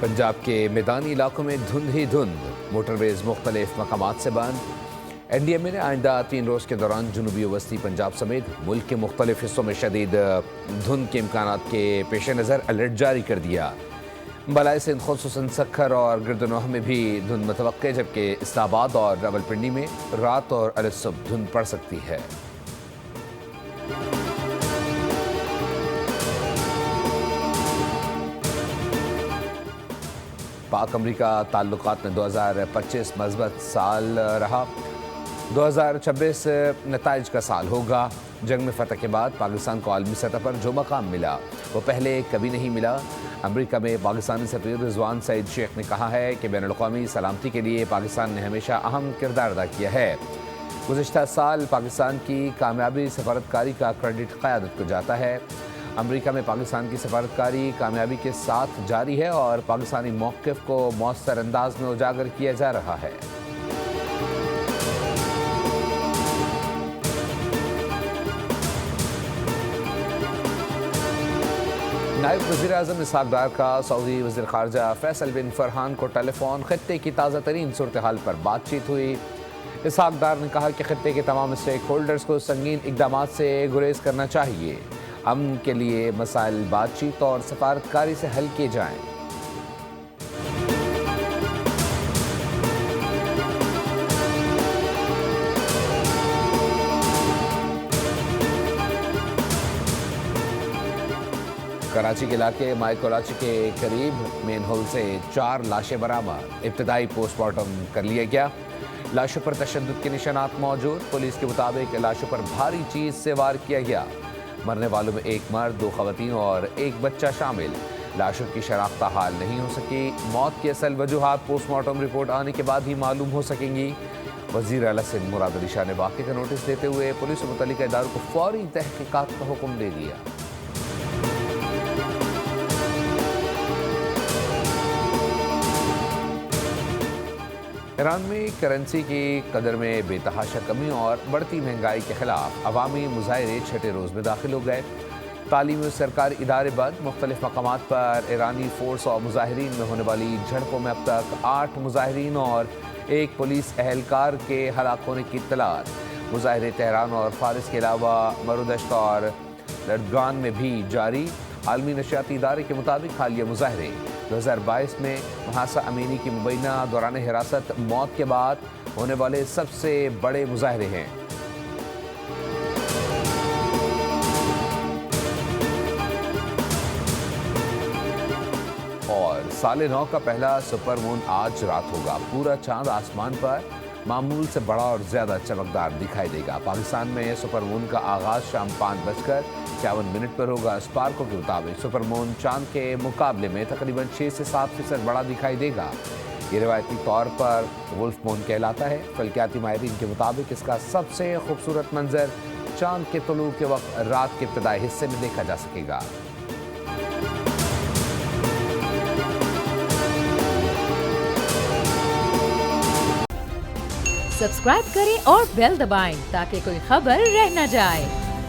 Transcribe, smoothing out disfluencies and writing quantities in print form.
पंजाब के मैदानी इलाकों में धुंध ही धुंध, मोटरवेज मुख्तलिफ मकामात से बंद। NDMA ने आइंदा 3 रोज़ के दौरान जनूबी वस्ती पंजाब समेत मुल्क के मुख्तलिफ हिस्सों में शदीद धुंध के इम्कानात के पेश नज़र अलर्ट जारी कर दिया। बलाए सिंध खुसूसन सक्खर और गिरदनोह में भी धुंध मुतवक्के, जबकि इस्लामाबाद और रावलपिंडी में रात और अलसुबह धुंध पड़ सकती है। पाक अमरीका ताल्लुकात में 2025 मज़बूत साल रहा। 2026 नताइज का साल होगा। जंग में फतह के बाद पाकिस्तान को आलमी सतह पर जो मकाम मिला वो पहले कभी नहीं मिला। अमरीका में पाकिस्तानी सफ़ीर रिजवान सईद शेख ने कहा है कि बैनुल-अक़वामी सलामती के लिए पाकिस्तान ने हमेशा अहम किरदार अदा किया है। गुज़िश्ता साल पाकिस्तान की कामयाबी सफारतकारी का क्रेडिट क़यादत को जाता है। अमरीका में पाकिस्तान की सफारतकारी कामयाबी के साथ जारी है और पाकिस्तानी मौक़िफ़ को मौसर अंदाज में उजागर किया जा रहा है। नायब वज़ीर-ए-आज़म इसहाक़ डार का सऊदी वज़ीर ख़ारजा फैसल बिन फरहान को टेलीफोन खित्ते की ताज़ा तरीन सूरत हाल पर बातचीत हुई। इसहाक़ डार ने कहा कि खित्ते के तमाम स्टेक होल्डर्स को संगीन इक़दामात से गुरेज करना चाहिए। अमन के लिए मसाइल बातचीत और सफारतकारी से हल किए जाएं। कराची के इलाके माई कराची के करीब मेन होल से 4 लाशें बरामद। इब्तदाई पोस्टमार्टम कर लिया गया। लाशों पर तशद्दुद के निशानात मौजूद। पुलिस के मुताबिक लाशों पर भारी चीज से वार किया गया। मरने वालों में 1 मर्द, 2 ख़वातीन और 1 बच्चा शामिल। लाशों की शनाख्त हाल नहीं हो सकी। मौत की असल वजूहात पोस्टमार्टम रिपोर्ट आने के बाद ही मालूम हो सकेंगी। वज़ीर आला सिंध मुराद अली शाह ने वाक़े का नोटिस देते हुए पुलिस और मुतल्लिका इदारों को फौरी तहक़ीक़ात का हुक्म दे दिया। ईरान में करेंसी की कदर में बेतहाशा कमी और बढ़ती महंगाई के खिलाफ अवामी मुजाहरे छठे रोज़ में दाखिल हो गए। तालीमी और सरकारी इदारे बंद। मुख्तलिफ मकामात पर ईरानी फोर्स और मुजाहिरीन में होने वाली झड़पों में अब तक 8 मुजाहिरीन और 1 पुलिस एहलकार के हलाक होने की इत्तलात। मुजाहरे तेहरान और फारिस के अलावा मरुदश्त और लर्दगान में भी जारी। आलमी नशियाती इदारे के मुताबिक हालिया मुजाहरे 2022 में महासा अमीनी की मुबैना दौरान हिरासत मौत के बाद होने वाले सबसे बड़े मुजाहरे हैं। और साल नौ का पहला सुपर मून आज रात होगा। पूरा चांद आसमान पर मामूल से बड़ा और ज्यादा चमकदार दिखाई देगा। पाकिस्तान में सुपर मून का आगाज शाम 5:51 पर होगा। स्पार्को के मुताबिक सुपर मून चांद के मुकाबले में तकरीबन 6 से 7% बड़ा दिखाई देगा। ये रिवायती तौर पर वुल्फ मून कहलाता है। फल्कियाती माहिरीन के मुताबिक इसका सबसे खूबसूरत मंजर चांद के तुलू के वक्त रात के इब्तदाई हिस्से में देखा जा सकेगा। सब्सक्राइब करें और बेल दबाएं ताकि कोई खबर रह न जाए।